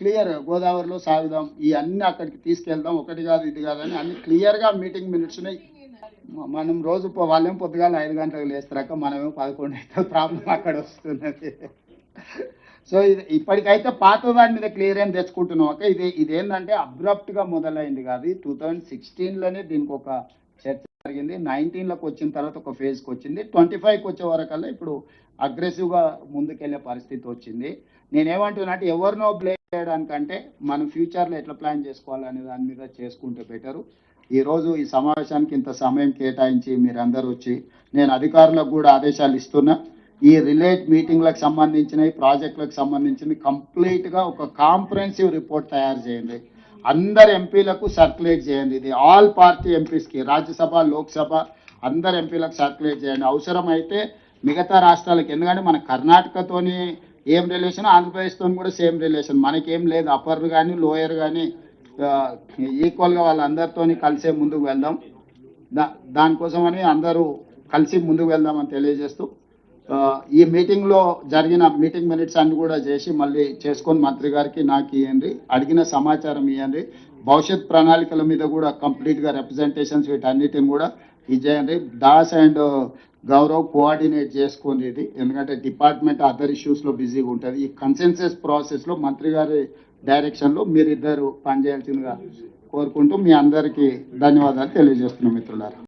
Clear గోదావరిలో సాగుదాం, ఈ అన్ని అక్కడికి తీసుకెళ్దాం, ఒకటి కాదు ఇది కాదని అన్ని క్లియర్గా మీటింగ్ మినిట్స్ని మనం రోజు వాళ్ళేమో పొద్దుగాల 5 గంటలకు లేస్తారక, మనమేమో 11 అయితే ప్రాబ్లం అక్కడ వస్తున్నది. సో ఇది ఇప్పటికైతే పాత దాని మీద క్లియర్ ఏం తెచ్చుకుంటున్నాం అక్క. ఇదేంటంటే అబ్రప్ట్గా మొదలైంది కాదు, 2016లోనే దీనికి ఒక చర్చ జరిగింది, 19లోకి వచ్చిన తర్వాత ఒక ఫేజ్కి వచ్చింది, 25కి వచ్చే వరకల్లా ఇప్పుడు అగ్రెసివ్గా ముందుకెళ్లే పరిస్థితి వచ్చింది. నేనేమంటున్నా అంటే ఎవరినో బ్లేమ్ చేయడానికంటే మనం ఫ్యూచర్లో ఎట్లా ప్లాన్ చేసుకోవాలనే దాని మీద చేసుకుంటే బెటరు. ఈరోజు ఈ సమావేశానికి ఇంత సమయం కేటాయించి మీరందరూ వచ్చి, నేను అధికారులకు కూడా ఆదేశాలు ఇస్తున్నా, ఈ రిలేట్ మీటింగ్లకు సంబంధించిన ప్రాజెక్టులకు సంబంధించింది కంప్లీట్గా ఒక కాంప్రహెన్సివ్ రిపోర్ట్ తయారు చేయండి, అందరు ఎంపీలకు సర్క్యులేట్ చేయండి. ఇది ఆల్ పార్టీ ఎంపీస్కి, రాజ్యసభ లోక్సభ అందరు ఎంపీలకు సర్క్యులేట్ చేయండి. అవసరమైతే మిగతా రాష్ట్రాలకు, ఎందుకంటే మన కర్ణాటకతోని ఏం రిలేషన్, ఆంధ్రప్రదేశ్తో కూడా సేమ్ రిలేషన్, మనకేం లేదు. అప్పర్ కానీ లోయర్ కానీ ఈక్వల్గా వాళ్ళందరితో కలిసే ముందుకు వెళ్దాం. దానికోసమని అందరూ కలిసి ముందుకు వెళ్దామని తెలియజేస్తూ, ఈ మీటింగ్లో జరిగిన మీటింగ్ మినిట్స్ అన్ని కూడా చేసి మళ్ళీ చేసుకొని మంత్రి గారికి నాకు ఇవ్వండి, అడిగిన సమాచారం ఇవ్వండి, భవిష్యత్ ప్రణాళికల మీద కూడా కంప్లీట్గా రిప్రజెంటేషన్స్ వీటన్నిటిని కూడా ఇచ్చేయండి. దాస్ అండ్ గౌరవ్ కోఆర్డినేట్ చేసుకోండి ఇది, ఎందుకంటే డిపార్ట్మెంట్ అదర్ ఇష్యూస్లో బిజీగా ఉంటుంది. ఈ కన్సెన్సస్ ప్రాసెస్లో మంత్రి గారి డైరెక్షన్లో మీరిద్దరు పనిచేయాల్సిందిగా కోరుకుంటూ మీ అందరికీ ధన్యవాదాలు తెలియజేస్తున్నాం మిత్రులారా.